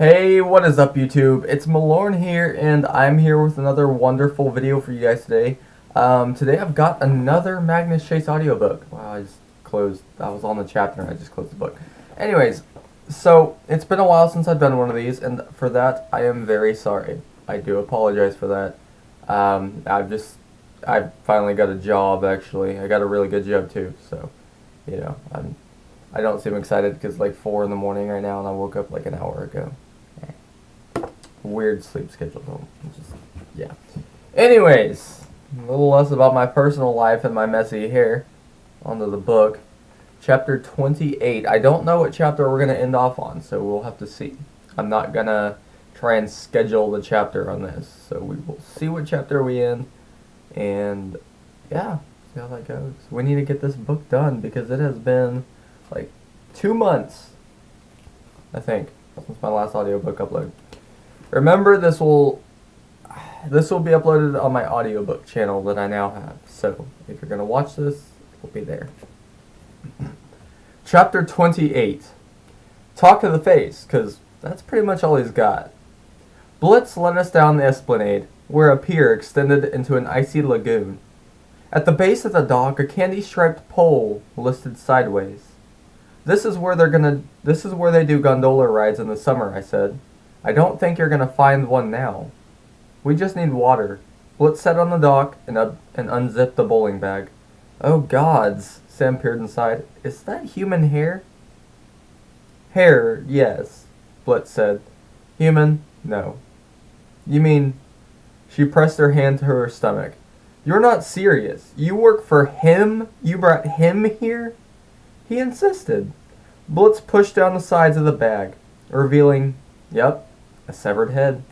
Hey, what is up YouTube? It's Malorn here, and I'm here with another wonderful video for you guys today. Today I've got another Magnus Chase audiobook. Wow, I was on the chapter and I just closed the book. Anyways, so it's been a while since I've done one of these, and for that I am very sorry. I do apologize for that. I finally got a job, actually. I got a really good job too, so, you know, I don't seem excited because it's like 4 in the morning right now and I woke up like an hour ago. Weird sleep schedule though. Yeah. Anyways, a little less about my personal life and my messy hair. Onto the book. Chapter 28. I don't know what chapter we're going to end off on, so we'll have to see. I'm not going to try and schedule the chapter on this, so we will see what chapter we end, and yeah, see how that goes. We need to get this book done because it has been like 2 months, I think, since my last audiobook upload. Remember, this will be uploaded on my audiobook channel that I now have. So, if you're going to watch this, it will be there. Chapter 28. Talk to the face, because that's pretty much all he's got. Blitz led us down the esplanade, where a pier extended into an icy lagoon. At the base of the dock, a candy-striped pole listed sideways. This is where they do gondola rides in the summer, I said. I don't think you're going to find one now. We just need water. Blitz sat on the dock and unzipped the bowling bag. Oh gods, Sam peered inside. Is that human hair? Hair, yes, Blitz said. Human, no. You mean... She pressed her hand to her stomach. You're not serious. You work for him? You brought him here? He insisted. Blitz pushed down the sides of the bag, revealing, yep, a severed head.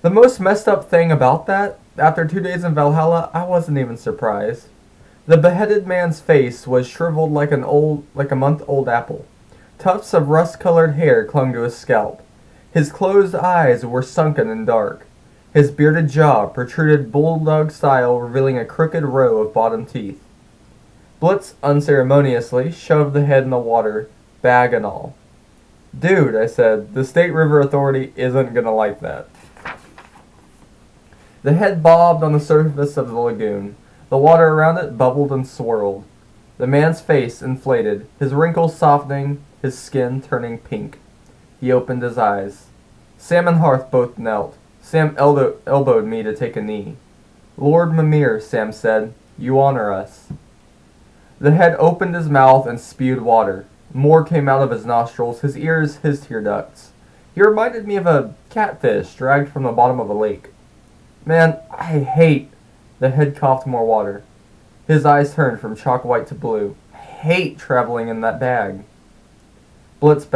The most messed up thing about that, after 2 days in Valhalla, I wasn't even surprised. The beheaded man's face was shriveled like a month-old apple. Tufts of rust-colored hair clung to his scalp. His closed eyes were sunken and dark. His bearded jaw protruded bulldog-style, revealing a crooked row of bottom teeth. Blitz unceremoniously shoved the head in the water, bag and all. Dude, I said, the State River Authority isn't gonna like that. The head bobbed on the surface of the lagoon. The water around it bubbled and swirled. The man's face inflated, his wrinkles softening, his skin turning pink. He opened his eyes. Sam and Hearth both knelt. Sam elbowed me to take a knee. Lord Mimir, Sam said, you honor us. The head opened his mouth and spewed water. More came out of his nostrils, his ears, his tear ducts. He reminded me of a catfish dragged from the bottom of a lake. Man, I hate... The head coughed more water. His eyes turned from chalk white to blue. I hate traveling in that bag. Blitzen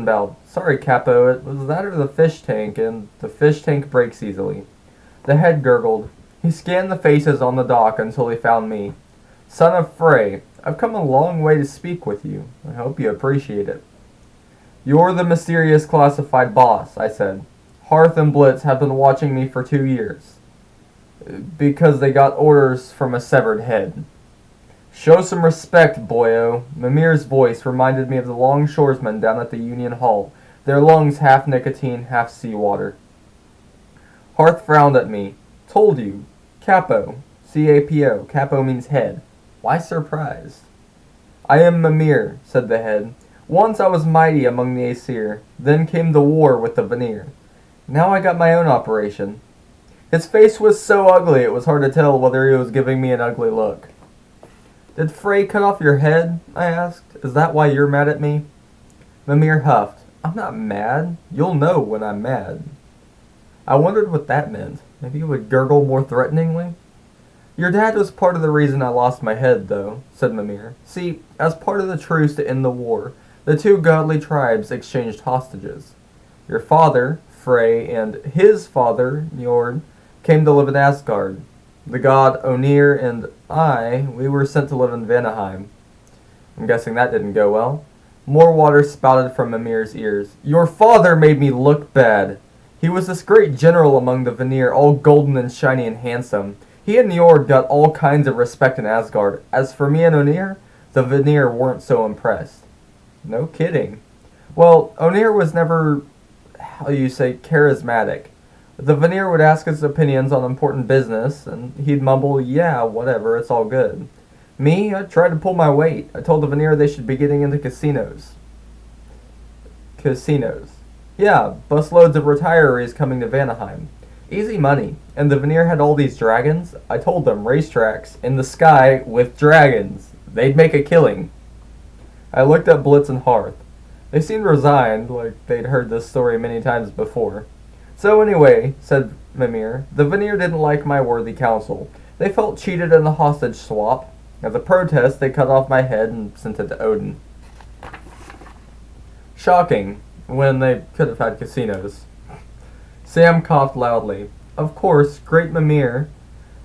bowed. Sorry, Capo, it was that or the fish tank, and the fish tank breaks easily. The head gurgled. He scanned the faces on the dock until he found me. Son of Frey, I've come a long way to speak with you. I hope you appreciate it. You're the mysterious classified boss, I said. Hearth and Blitz have been watching me for 2 years. Because they got orders from a severed head. Show some respect, boyo. Mimir's voice reminded me of the longshoresmen down at the Union Hall, their lungs half nicotine, half seawater. Hearth frowned at me. Told you. Capo. C-A-P-O. Capo means head. Why surprised? I am Mimir, said the head. Once I was mighty among the Aesir. Then came the war with the Vanir. Now I got my own operation. His face was so ugly it was hard to tell whether he was giving me an ugly look. Did Frey cut off your head? I asked. Is that why you're mad at me? Mimir huffed. I'm not mad. You'll know when I'm mad. I wondered what that meant. Maybe he would gurgle more threateningly. Your dad was part of the reason I lost my head, though, said Mimir. See, as part of the truce to end the war, the 2 godly tribes exchanged hostages. Your father, Frey, and his father, Njord, came to live in Asgard. The god Onir and we were sent to live in Vanaheim. I'm guessing that didn't go well. More water spouted from Mimir's ears. Your father made me look bad. He was this great general among the Vanir, all golden and shiny and handsome. He and Njord got all kinds of respect in Asgard. As for me and Onir, the Vanir weren't so impressed. No kidding. Well, O'Neill was never, how you say, charismatic. The Veneer would ask his opinions on important business, and he'd mumble, yeah, whatever, it's all good. Me, I tried to pull my weight. I told the Veneer they should be getting into casinos. Casinos. Yeah, busloads of retirees coming to Vanaheim. Easy money. And the Veneer had all these dragons. I told them racetracks in the sky with dragons. They'd make a killing. I looked at Blitz and Hearth. They seemed resigned, like they'd heard this story many times before. So anyway, said Mimir, the Veneer didn't like my worthy counsel. They felt cheated in the hostage swap. As a protest, they cut off my head and sent it to Odin. Shocking, when they could have had casinos. Sam coughed loudly. Of course, great Mimir.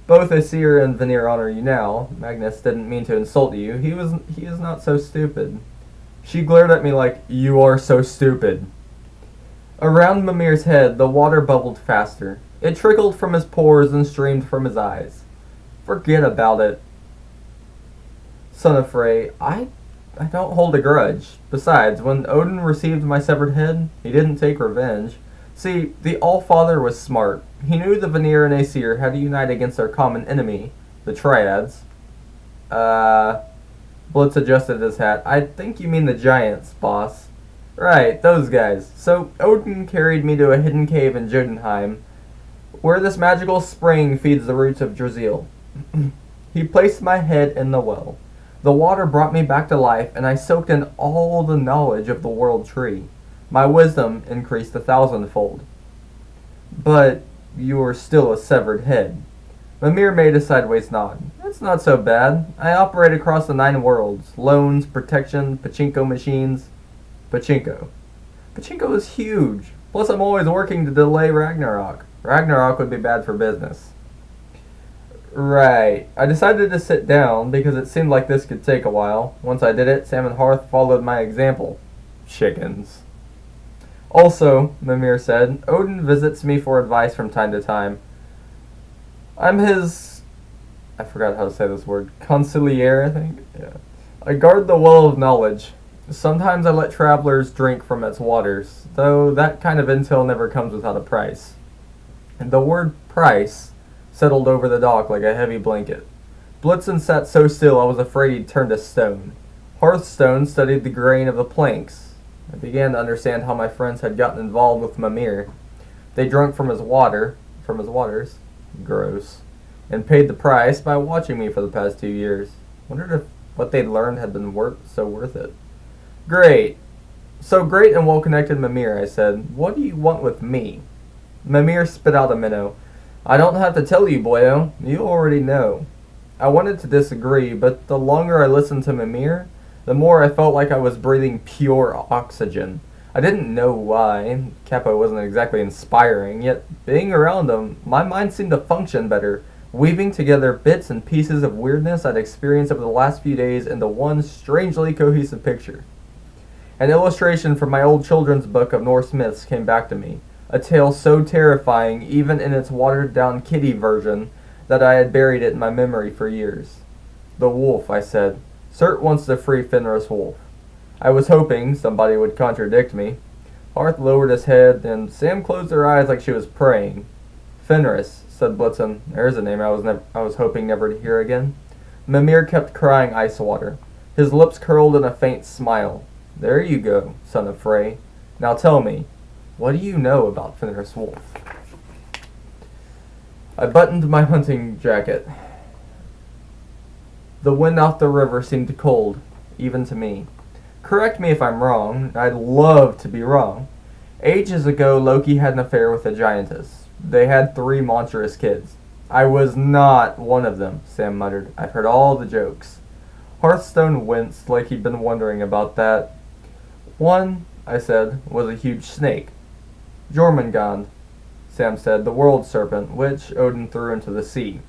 Both Aesir and Veneer honor you now. Magnus didn't mean to insult you. He is not so stupid. She glared at me like, you are so stupid. Around Mimir's head, the water bubbled faster. It trickled from his pores and streamed from his eyes. Forget about it. Son of Frey, I don't hold a grudge. Besides, when Odin received my severed head, he didn't take revenge. See, the All-Father was smart. He knew the Veneer and Aesir had to unite against their common enemy, the Triads. Blitz adjusted his hat. I think you mean the giants, boss. Right, those guys. So, Odin carried me to a hidden cave in Jotunheim, where this magical spring feeds the roots of Drazil. He placed my head in the well. The water brought me back to life, and I soaked in all the knowledge of the world tree. My wisdom increased 1,000-fold. But you are still a severed head. Mimir made a sideways nod. That's not so bad. I operate across the 9 worlds. Loans, protection, pachinko machines. Pachinko. Pachinko is huge. Plus I'm always working to delay Ragnarok. Ragnarok would be bad for business. Right. I decided to sit down because it seemed like this could take a while. Once I did it, Sam and Hearth followed my example. Chickens. Also, Mimir said, Odin visits me for advice from time to time. I'm his... I forgot how to say this word. Consigliere, I think? Yeah. I guard the well of knowledge. Sometimes I let travelers drink from its waters, though that kind of intel never comes without a price. And the word price settled over the dock like a heavy blanket. Blitzen sat so still I was afraid he'd turned to stone. Hearthstone studied the grain of the planks. I began to understand how my friends had gotten involved with Mimir. They drank from his waters, gross, and paid the price by watching me for the past 2 years. Wondered if what they'd learned had been worth it. Great. So great and well-connected Mimir, I said. What do you want with me? Mimir spit out a minnow. I don't have to tell you, boyo. You already know. I wanted to disagree, but the longer I listened to Mimir, the more I felt like I was breathing pure oxygen. I didn't know why. Capo wasn't exactly inspiring, yet being around him, my mind seemed to function better, weaving together bits and pieces of weirdness I'd experienced over the last few days into one strangely cohesive picture. An illustration from my old children's book of Norse myths came back to me, a tale so terrifying even in its watered-down kiddie version that I had buried it in my memory for years. The wolf, I said. Cert wants to free Fenris Wolf. I was hoping somebody would contradict me. Hearth lowered his head, and Sam closed her eyes like she was praying. Fenris, said Blitzen. There's a name I was hoping never to hear again. Mimir kept crying ice water. His lips curled in a faint smile. There you go, son of Frey. Now tell me, what do you know about Fenris Wolf? I buttoned my hunting jacket. The wind off the river seemed cold, even to me. Correct me if I'm wrong. I'd love to be wrong. Ages ago, Loki had an affair with a giantess. They had 3 monstrous kids. I was not one of them, Sam muttered. I've heard all the jokes. Hearthstone winced like he'd been wondering about that. One, I said, was a huge snake. Jormungand, Sam said, the world serpent, which Odin threw into the sea.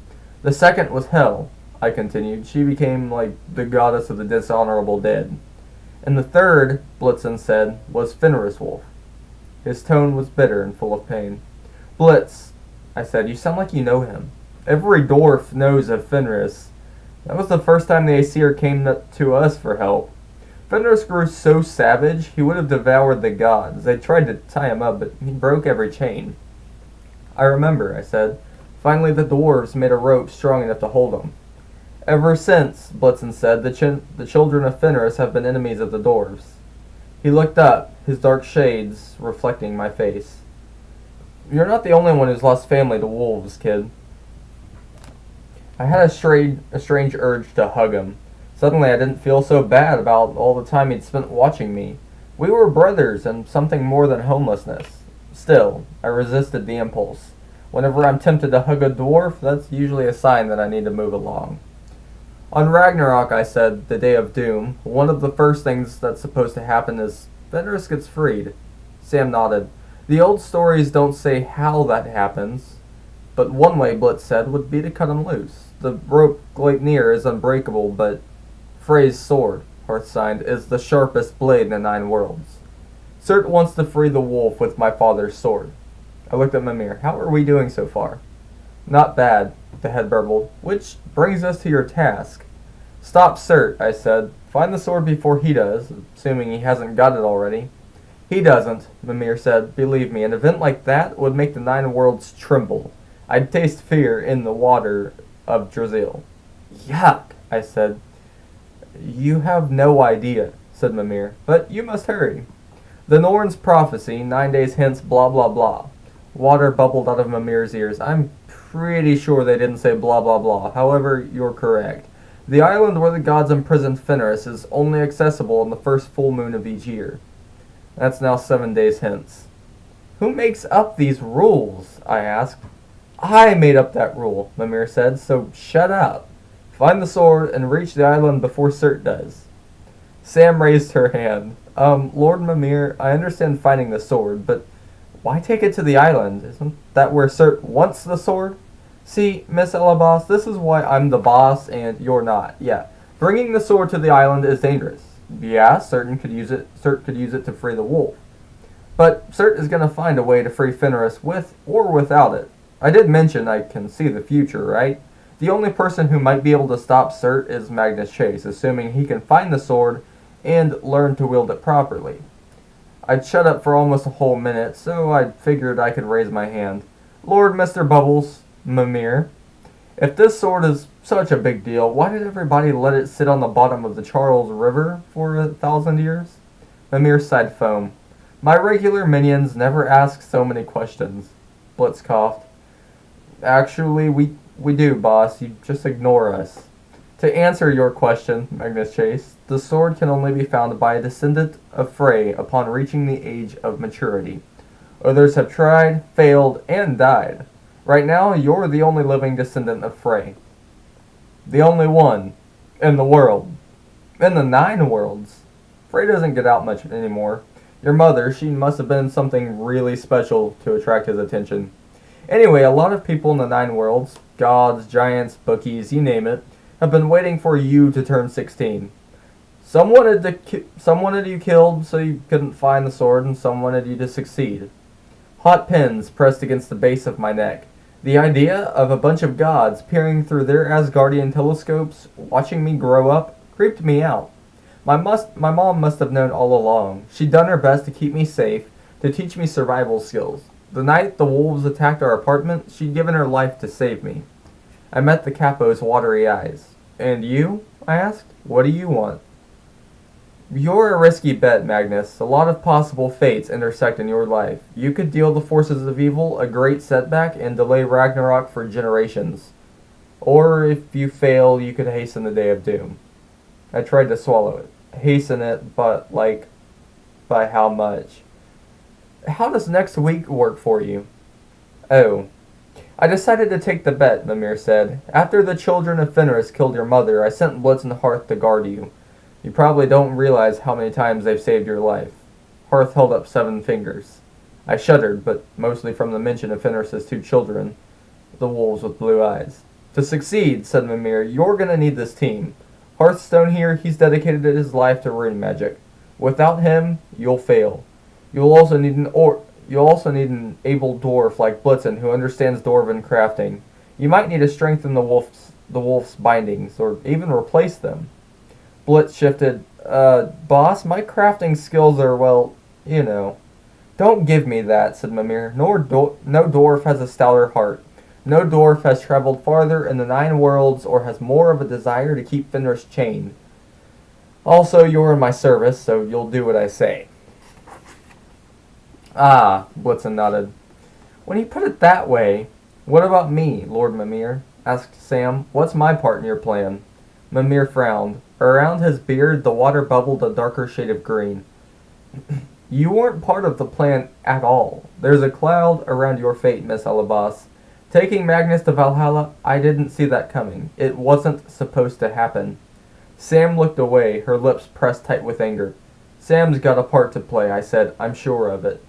The second was Hel, I continued. She became like the goddess of the dishonorable dead. And the third, Blitzen said, was Fenris Wolf. His tone was bitter and full of pain. Blitz, I said, you sound like you know him. Every dwarf knows of Fenris. That was the first time the Aesir came to us for help. Fenris grew so savage he would have devoured the gods. They tried to tie him up, but he broke every chain. I remember, I said. Finally the dwarves made a rope strong enough to hold him. Ever since, Blitzen said, the children of Fenris have been enemies of the dwarves. He looked up, his dark shades reflecting my face. You're not the only one who's lost family to wolves, kid. I had a strange urge to hug him. Suddenly I didn't feel so bad about all the time he'd spent watching me. We were brothers and something more than homelessness. Still, I resisted the impulse. Whenever I'm tempted to hug a dwarf, that's usually a sign that I need to move along. On Ragnarok, I said, the day of doom, one of the first things that's supposed to happen is Fenris gets freed. Sam nodded. The old stories don't say how that happens, but one way, Blitz said, would be to cut him loose. The rope Gleipnir is unbreakable, but Frey's sword, Hearth signed, is the sharpest blade in the 9 worlds. Cert wants to free the wolf with my father's sword. I looked at Mimir. How are we doing so far? Not bad, the head burbled. Which brings us to your task. Stop Cert, I said. Find the sword before he does, assuming he hasn't got it already. He doesn't, Mimir said. Believe me, an event like that would make the 9 worlds tremble. I'd taste fear in the water of Drazil. Yuck, I said. You have no idea, said Mimir, but you must hurry. The Norn's prophecy, 9 days hence, blah blah blah. Water bubbled out of Mimir's ears. I'm pretty sure they didn't say blah blah blah. However, you're correct. The island where the gods imprisoned Fenris is only accessible on the first full moon of each year. That's now 7 days hence. Who makes up these rules? I asked. I made up that rule, Mimir said, so shut up. Find the sword and reach the island before Cert does. Sam raised her hand. Lord Mimir, I understand finding the sword, but why take it to the island? Isn't that where Cert wants the sword? See, Miss Elabas, this is why I'm the boss and you're not. Yeah, bringing the sword to the island is dangerous. Yeah, Cert could use it to free the wolf. But Cert is going to find a way to free Fenris with or without it. I did mention I can see the future, right? The only person who might be able to stop Cert is Magnus Chase, assuming he can find the sword and learn to wield it properly. I'd shut up for almost a whole minute, so I figured I could raise my hand. Lord Mr. Bubbles, Mimir, if this sword is such a big deal, why did everybody let it sit on the bottom of the Charles River for 1,000 years? Mimir sighed foam. My regular minions never ask so many questions. Blitz coughed. Actually, we do, boss. You just ignore us. To answer your question, Magnus Chase, the sword can only be found by a descendant of Frey upon reaching the age of maturity. Others have tried, failed, and died. Right now, you're the only living descendant of Frey. The only one in the world. In the 9 worlds. Frey doesn't get out much anymore. Your mother, she must have been something really special to attract his attention. Anyway, a lot of people in the 9 worlds, gods, giants, bookies, you name it, have been waiting for you to turn 16. Some wanted you killed so you couldn't find the sword, and some wanted you to succeed. Hot pins pressed against the base of my neck. The idea of a bunch of gods peering through their Asgardian telescopes, watching me grow up, creeped me out. My mom must have known all along. She'd done her best to keep me safe, to teach me survival skills. The night the wolves attacked our apartment, she'd given her life to save me. I met the capo's watery eyes. And you? I asked. What do you want? You're a risky bet, Magnus. A lot of possible fates intersect in your life. You could deal the forces of evil a great setback and delay Ragnarok for generations. Or if you fail, you could hasten the day of doom. I tried to swallow it. Hasten it, but by how much? How does next week work for you? Oh. I decided to take the bet, Mimir said. After the children of Fenris killed your mother, I sent Blitz and Hearth to guard you. You probably don't realize how many times they've saved your life. Hearth held up 7 fingers. I shuddered, but mostly from the mention of Fenris's 2 children, the wolves with blue eyes. To succeed, said Mimir, you're gonna need this team. Hearthstone here, he's dedicated his life to rune magic. Without him, you'll fail. You'll also need an able dwarf like Blitzen who understands dwarven crafting. You might need to strengthen the wolf's bindings, or even replace them. Blitz shifted. Boss, my crafting skills are, well, you know. Don't give me that, said Mimir. No dwarf has a stouter heart. No dwarf has traveled farther in the 9 worlds or has more of a desire to keep Fenris chained. Also, you're in my service, so you'll do what I say. Ah, Blitzen nodded. When you put it that way, what about me, Lord Mimir? Asked Sam. What's my part in your plan? Mimir frowned. Around his beard, the water bubbled a darker shade of green. You weren't part of the plan at all. There's a cloud around your fate, Miss Alabas. Taking Magnus to Valhalla, I didn't see that coming. It wasn't supposed to happen. Sam looked away, her lips pressed tight with anger. Sam's got a part to play, I said. I'm sure of it.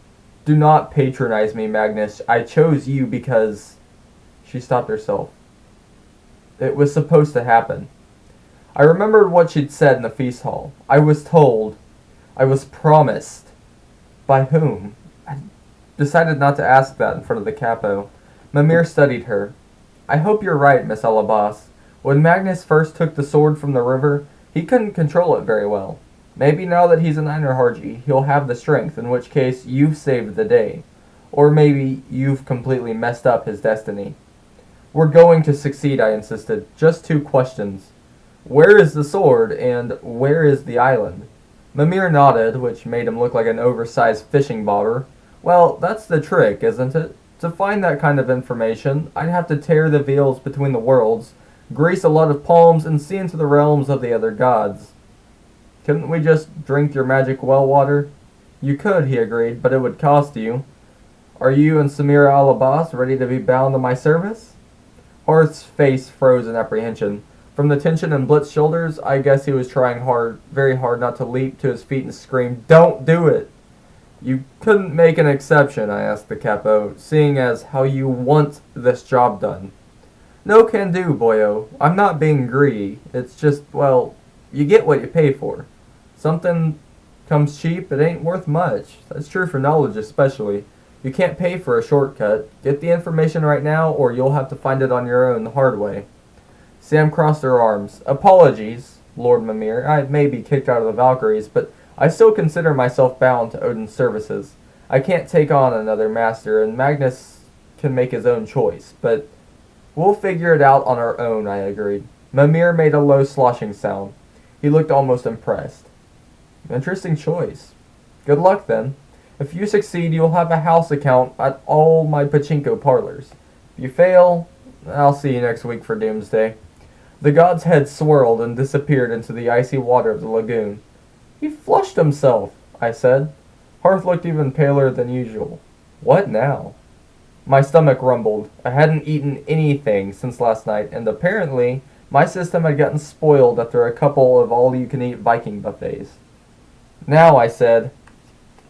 Do not patronize me, Magnus. I chose you because... She stopped herself. It was supposed to happen. I remembered what she'd said in the feast hall. I was told. I was promised. By whom? I decided not to ask that in front of the capo. Mimir studied her. I hope you're right, Miss Alabas. When Magnus first took the sword from the river, he couldn't control it very well. Maybe now that he's an Einarharji, he'll have the strength, in which case you've saved the day. Or maybe you've completely messed up his destiny. We're going to succeed, I insisted. Just 2 questions. Where is the sword, and where is the island? Mimir nodded, which made him look like an oversized fishing bobber. Well, that's the trick, isn't it? To find that kind of information, I'd have to tear the veils between the worlds, grease a lot of palms, and see into the realms of the other gods. Couldn't we just drink your magic well water? You could, he agreed, but it would cost you. Are you and Samira Alabas ready to be bound to my service? Harth's face froze in apprehension. From the tension in Blitz's shoulders, I guess he was trying very hard not to leap to his feet and scream, Don't do it! You couldn't make an exception, I asked the capo, seeing as how you want this job done. No can do, boyo. I'm not being greedy. It's just, well, you get what you pay for. Something comes cheap, it ain't worth much. That's true for knowledge especially. You can't pay for a shortcut. Get the information right now, or you'll have to find it on your own the hard way. Sam crossed her arms. Apologies, Lord Mimir. I may be kicked out of the Valkyries, but I still consider myself bound to Odin's services. I can't take on another master, and Magnus can make his own choice, but we'll figure it out on our own, I agreed. Mimir made a low sloshing sound. He looked almost impressed. Interesting choice. Good luck, then. If you succeed, you'll have a house account at all my pachinko parlors. If you fail, I'll see you next week for Doomsday. The god's head swirled and disappeared into the icy water of the lagoon. He flushed himself, I said. Hearth looked even paler than usual. What now? My stomach rumbled. I hadn't eaten anything since last night, and apparently my system had gotten spoiled after a couple of all-you-can-eat Viking buffets. Now, I said,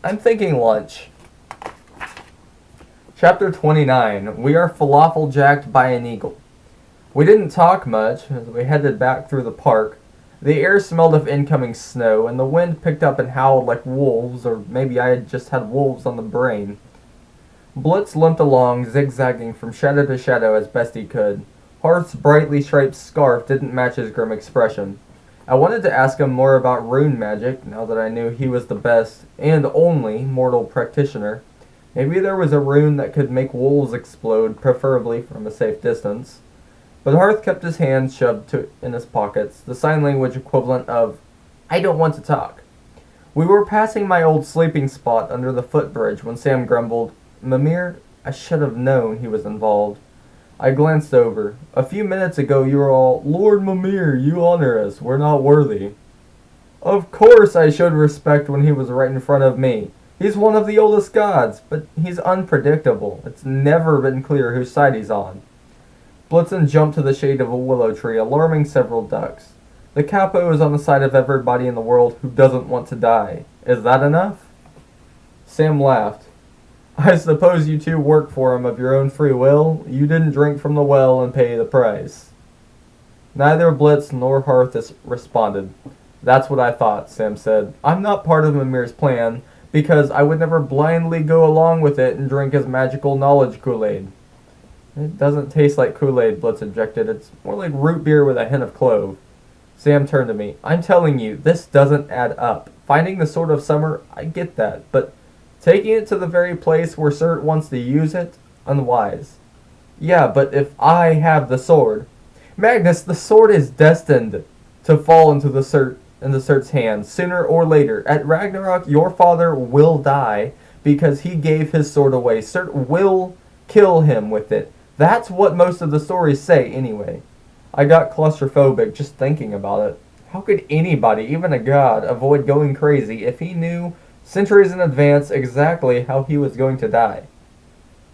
I'm thinking lunch. Chapter 29. We are falafel-jacked by an eagle. We didn't talk much as we headed back through the park. The air smelled of incoming snow, and the wind picked up and howled like wolves, or maybe I had just had wolves on the brain. Blitz limped along, zigzagging from shadow to shadow as best he could. Hearth's brightly striped scarf didn't match his grim expression. I wanted to ask him more about rune magic, now that I knew he was the best, and only, mortal practitioner. Maybe there was a rune that could make wolves explode, preferably from a safe distance. But Hearth kept his hands shoved in his pockets, the sign language equivalent of, I don't want to talk. We were passing my old sleeping spot under the footbridge when Sam grumbled, Mimir, I should have known he was involved. I glanced over. A few minutes ago you were all, Lord Mimir, you honor us, we're not worthy. Of course I showed respect when he was right in front of me. He's one of the oldest gods, but he's unpredictable. It's never been clear whose side he's on. Blitzen jumped to the shade of a willow tree, alarming several ducks. The capo is on the side of everybody in the world who doesn't want to die. Is that enough? Sam laughed. I suppose you two work for him of your own free will. You didn't drink from the well and pay the price. Neither Blitz nor Hearth responded. That's what I thought, Sam said. I'm not part of Mimir's plan, because I would never blindly go along with it and drink his magical knowledge Kool-Aid. It doesn't taste like Kool-Aid, Blitz objected. It's more like root beer with a hint of clove. Sam turned to me. I'm telling you, this doesn't add up. Finding the Sword of Summer, I get that, but taking it to the very place where Cert wants to use it? Unwise. Yeah, but if I have the sword... Magnus, the sword is destined to fall into Cert's hands, sooner or later. At Ragnarok, your father will die because he gave his sword away. Cert will kill him with it. That's what most of the stories say, anyway. I got claustrophobic just thinking about it. How could anybody, even a god, avoid going crazy if he knew centuries in advance exactly how he was going to die?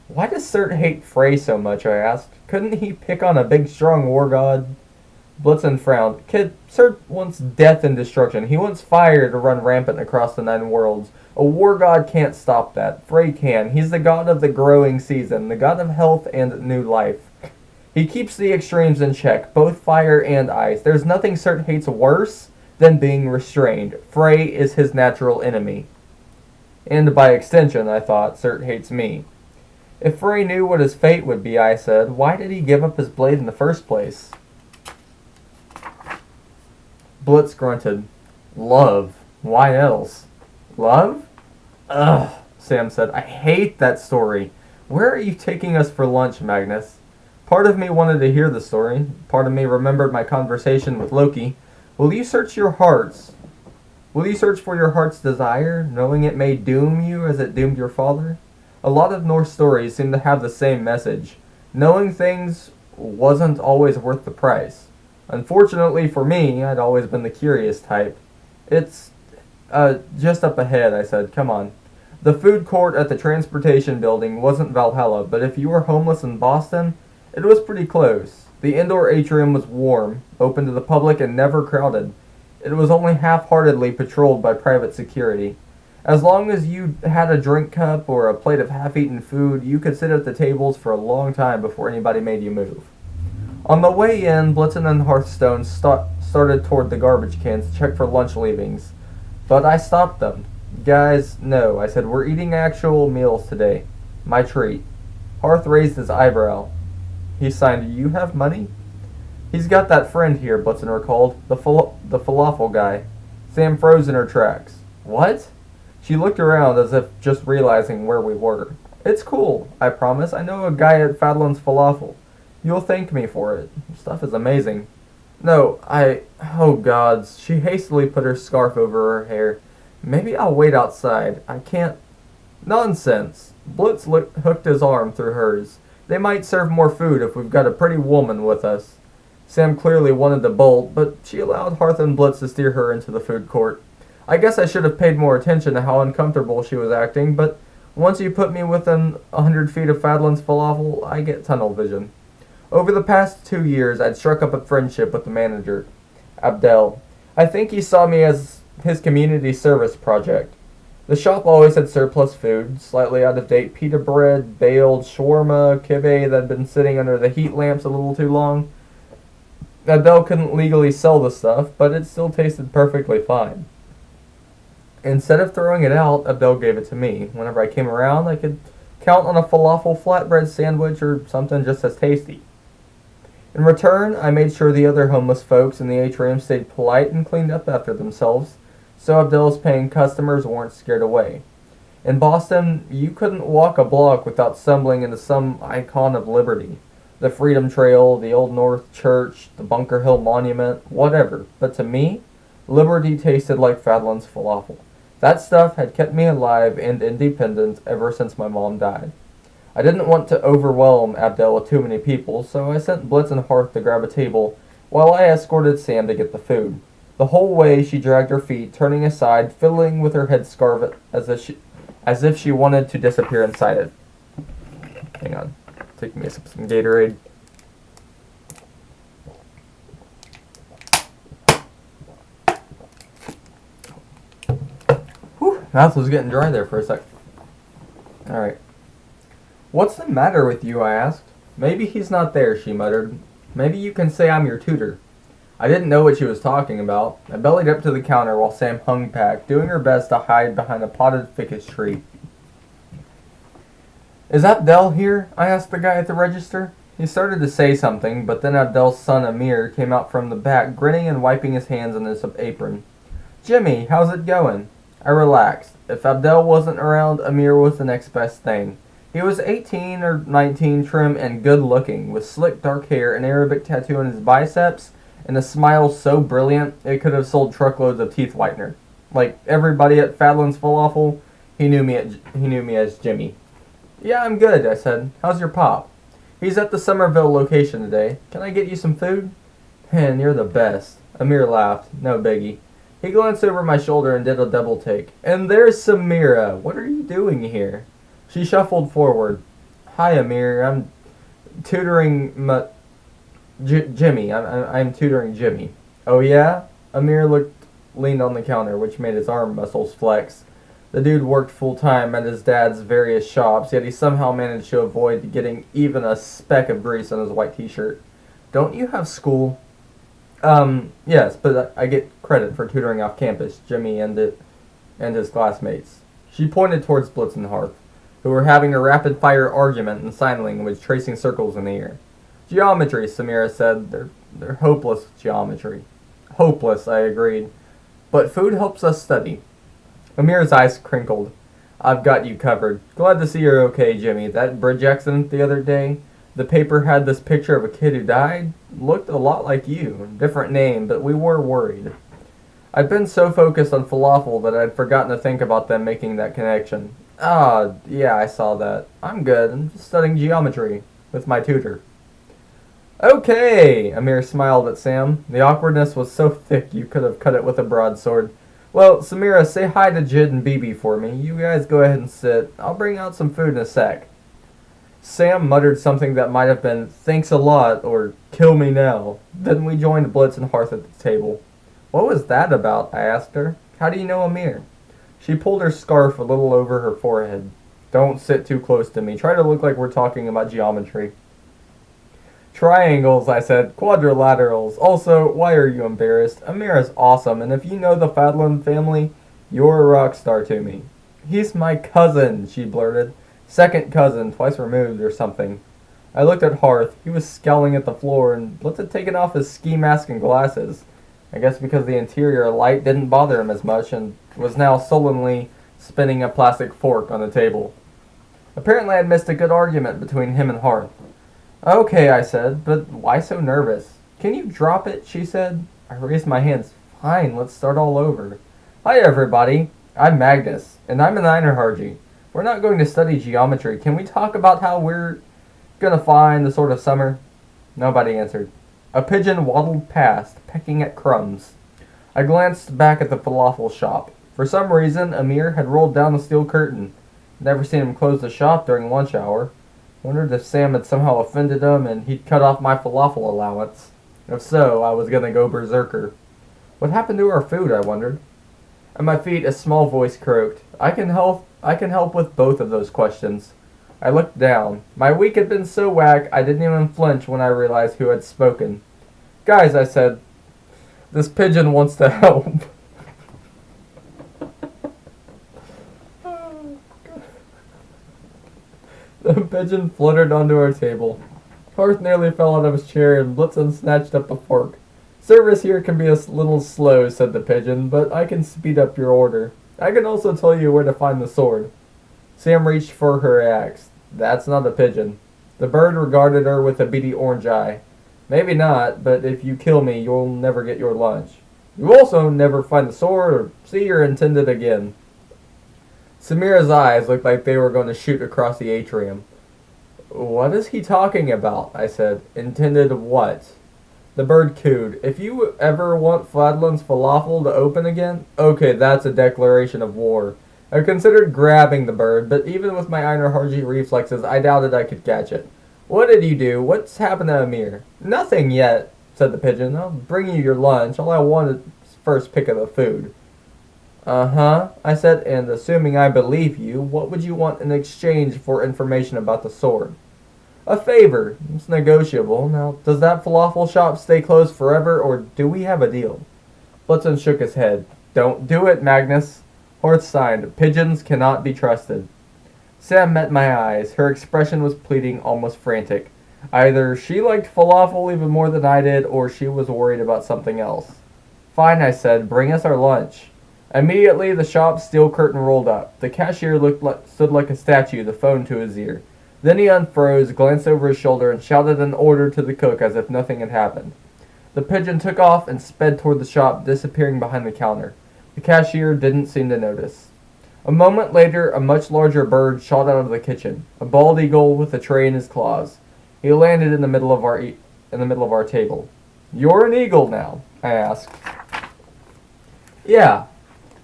Why does Cert hate Frey so much, I asked. Couldn't he pick on a big strong war god? Blitzen frowned. Kid, Cert wants death and destruction. He wants fire to run rampant across the 9 worlds. A war god can't stop that. Frey can. He's the god of the growing season, the god of health and new life. He keeps the extremes in check, both fire and ice. There's nothing Cert hates worse than being restrained. Frey is his natural enemy. And by extension, I thought, Cert hates me. If Frey knew what his fate would be, I said, why did he give up his blade in the first place? Blitz grunted. Love. Why else? Love? Ugh, Sam said. I hate that story. Where are you taking us for lunch, Magnus? Part of me wanted to hear the story. Part of me remembered my conversation with Loki. Will you search for your heart's desire, knowing it may doom you as it doomed your father? A lot of Norse stories seem to have the same message. Knowing things wasn't always worth the price. Unfortunately for me, I'd always been the curious type. It's, just up ahead, I said. Come on. The food court at the transportation building wasn't Valhalla, but if you were homeless in Boston, it was pretty close. The indoor atrium was warm, open to the public, and never crowded. It was only half-heartedly patrolled by private security. As long as you had a drink cup or a plate of half-eaten food, you could sit at the tables for a long time before anybody made you move. On the way in, Blitzen and Hearthstone started toward the garbage cans to check for lunch leavings. But I stopped them. Guys, no, I said, we're eating actual meals today. My treat. Hearth raised his eyebrow. He signed, you have money? He's got that friend here, Blitzen recalled. The falafel guy. Sam froze in her tracks. What? She looked around as if just realizing where we were. It's cool, I promise. I know a guy at Fadlan's Falafel. You'll thank me for it. Stuff is amazing. No, oh gods. She hastily put her scarf over her hair. Maybe I'll wait outside. I can't... Nonsense. Blitz hooked his arm through hers. They might serve more food if we've got a pretty woman with us. Sam clearly wanted to bolt, but she allowed Hearth and Blitz to steer her into the food court. I guess I should have paid more attention to how uncomfortable she was acting, but once you put me within 100 feet of Fadlan's Falafel, I get tunnel vision. Over the past 2 years, I'd struck up a friendship with the manager, Abdel. I think he saw me as his community service project. The shop always had surplus food, slightly out-of-date pita bread, baled shawarma, kibbeh that had been sitting under the heat lamps a little too long. Abdel couldn't legally sell the stuff, but it still tasted perfectly fine. Instead of throwing it out, Abdel gave it to me. Whenever I came around, I could count on a falafel flatbread sandwich or something just as tasty. In return, I made sure the other homeless folks in the atrium stayed polite and cleaned up after themselves, so Abdel's paying customers weren't scared away. In Boston, you couldn't walk a block without stumbling into some icon of liberty. The Freedom Trail, the Old North Church, the Bunker Hill Monument, whatever. But to me, liberty tasted like Fadlan's Falafel. That stuff had kept me alive and independent ever since my mom died. I didn't want to overwhelm Abdel with too many people, so I sent Blitz and Hearth to grab a table while I escorted Sam to get the food. The whole way she dragged her feet, turning aside, fiddling with her headscarf as if she wanted to disappear inside it. Hang on. Taking me some Gatorade. Whew, mouth was getting dry there for a sec. Alright. What's the matter with you, I asked. Maybe he's not there, she muttered. Maybe you can say I'm your tutor. I didn't know what she was talking about. I bellied up to the counter while Sam hung back, doing her best to hide behind a potted ficus tree. Is Abdel here? I asked the guy at the register. He started to say something, but then Abdel's son Amir came out from the back, grinning and wiping his hands on his apron. Jimmy, how's it going? I relaxed. If Abdel wasn't around, Amir was the next best thing. He was 18 or 19, trim and good looking, with slick dark hair, an Arabic tattoo on his biceps, and a smile so brilliant it could have sold truckloads of teeth whitener. Like everybody at Fadlan's Falafel, he knew me as Jimmy. Yeah, I'm good, I said. How's your pop? He's at the Somerville location today. Can I get you some food? Man, you're the best. Amir laughed. No biggie. He glanced over my shoulder and did a double take. And there's Samira. What are you doing here? She shuffled forward. Hi, Amir. I'm tutoring Jimmy. I'm tutoring Jimmy. Oh, yeah? Amir leaned on the counter, which made his arm muscles flex. The dude worked full-time at his dad's various shops, yet he somehow managed to avoid getting even a speck of grease on his white t-shirt. Don't you have school? Yes, but I get credit for tutoring off campus, Jimmy and his classmates. She pointed towards Blitz and Hearth, who were having a rapid-fire argument in sign language, tracing circles in the air. Geometry, Samira said. They're hopeless geometry. Hopeless, I agreed. But food helps us study. Amir's eyes crinkled. I've got you covered. Glad to see you're okay, Jimmy. That bridge accident the other day, the paper had this picture of a kid who died. Looked a lot like you. Different name, but we were worried. I'd been so focused on falafel that I'd forgotten to think about them making that connection. Ah, yeah, I saw that. I'm good. I'm just studying geometry with my tutor. Okay, Amir smiled at Sam. The awkwardness was so thick you could have cut it with a broadsword. Well, Samira, say hi to Jid and Bibi for me. You guys go ahead and sit. I'll bring out some food in a sec. Sam muttered something that might have been, thanks a lot, or kill me now. Then we joined Blitz and Hearth at the table. What was that about? I asked her. How do you know Amir? She pulled her scarf a little over her forehead. Don't sit too close to me. Try to look like we're talking about geometry. Triangles, I said. Quadrilaterals. Also, why are you embarrassed? Amir is awesome, and if you know the Fadlan family, you're a rock star to me. He's my cousin, she blurted. Second cousin, twice removed or something. I looked at Hearth. He was scowling at the floor, and Blitz had taken off his ski mask and glasses. I guess because the interior light didn't bother him as much, and was now sullenly spinning a plastic fork on the table. Apparently I'd missed a good argument between him and Hearth. Okay, I said, but why so nervous? Can you drop it, she said. I raised my hands. Fine, let's start all over. Hi, everybody. I'm Magnus, and I'm an Einarharji. We're not going to study geometry. Can we talk about how we're gonna find the sort of summer? Nobody answered. A pigeon waddled past, pecking at crumbs. I glanced back at the falafel shop. For some reason, Amir had rolled down the steel curtain. Never seen him close the shop during lunch hour. Wondered if Sam had somehow offended him and he'd cut off my falafel allowance. If so, I was gonna go berserker. What happened to our food, I wondered. At my feet, a small voice croaked. I can help with both of those questions. I looked down. My week had been so whack, I didn't even flinch when I realized who had spoken. Guys, I said, this pigeon wants to help. The pigeon fluttered onto our table. Hearth nearly fell out of his chair and Blitzen snatched up a fork. Service here can be a little slow, said the pigeon, but I can speed up your order. I can also tell you where to find the sword. Sam reached for her axe. That's not a pigeon. The bird regarded her with a beady orange eye. Maybe not, but if you kill me, you'll never get your lunch. You'll also never find the sword or see your intended again. Samira's eyes looked like they were going to shoot across the atrium. What is he talking about? I said. Intended what? The bird cooed. If you ever want Fladland's falafel to open again, okay, that's a declaration of war. I considered grabbing the bird, but even with my Einarharji reflexes, I doubted I could catch it. What did you do? What's happened to Amir? Nothing yet, said the pigeon. I'll bring you your lunch. All I want is first pick of the food. Uh-huh, I said, and assuming I believe you, what would you want in exchange for information about the sword? A favor. It's negotiable. Now, does that falafel shop stay closed forever, or do we have a deal? Blitzen shook his head. Don't do it, Magnus. Horth signed. Pigeons cannot be trusted. Sam met my eyes. Her expression was pleading, almost frantic. Either she liked falafel even more than I did, or she was worried about something else. Fine, I said, bring us our lunch. Immediately, the shop's steel curtain rolled up. The cashier stood like a statue, the phone to his ear. Then he unfroze, glanced over his shoulder, and shouted an order to the cook as if nothing had happened. The pigeon took off and sped toward the shop, disappearing behind the counter. The cashier didn't seem to notice. A moment later, a much larger bird shot out of the kitchen, a bald eagle with a tray in his claws. He landed in the middle of our table. "You're an eagle now?" I asked. "Yeah,"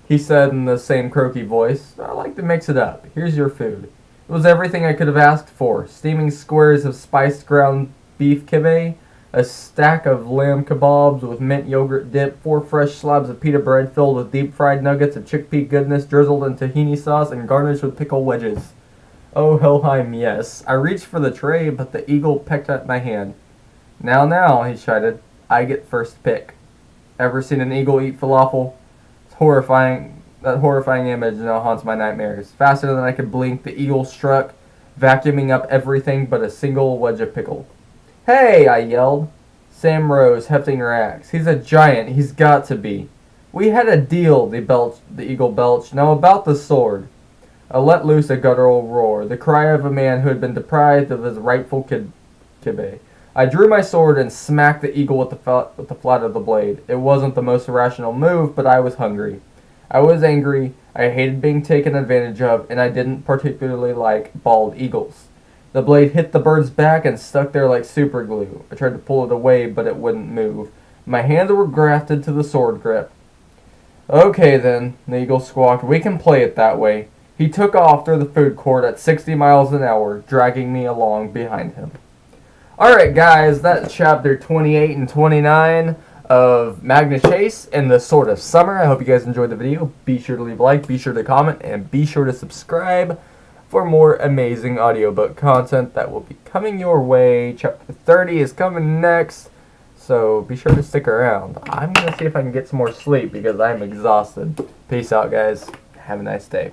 he said in the same croaky voice. "I like to mix it up. Here's your food." It was everything I could have asked for. Steaming squares of spiced ground beef kibbeh, a stack of lamb kebabs with mint yogurt dip, 4 fresh slabs of pita bread filled with deep-fried nuggets of chickpea goodness drizzled in tahini sauce and garnished with pickle wedges. Oh, Helheim, yes. I reached for the tray, but the eagle pecked at my hand. "Now, now," he shouted. "I get first pick." Ever seen an eagle eat falafel? It's horrifying. That horrifying image now haunts my nightmares. Faster than I could blink, the eagle struck, vacuuming up everything but a single wedge of pickle. "Hey!" I yelled. Sam rose, hefting her axe. "He's a giant. He's got to be." "We had a deal," the eagle belched. "Now about the sword." I let loose a guttural roar, the cry of a man who had been deprived of his rightful kibbeh. I drew my sword and smacked the eagle with the flat of the blade. It wasn't the most rational move, but I was hungry. I was angry, I hated being taken advantage of, and I didn't particularly like bald eagles. The blade hit the bird's back and stuck there like super glue. I tried to pull it away, but it wouldn't move. My hands were grafted to the sword grip. "Okay then," the eagle squawked, "we can play it that way." He took off through the food court at 60 miles an hour, dragging me along behind him. Alright guys, that's chapter 28 and 29 of Magnus Chase and the Sword of Summer. I hope you guys enjoyed the video. Be sure to leave a like, be sure to comment, and be sure to subscribe for more amazing audiobook content that will be coming your way. Chapter 30 is coming next, so be sure to stick around. I'm going to see if I can get some more sleep because I'm exhausted. Peace out guys. Have a nice day.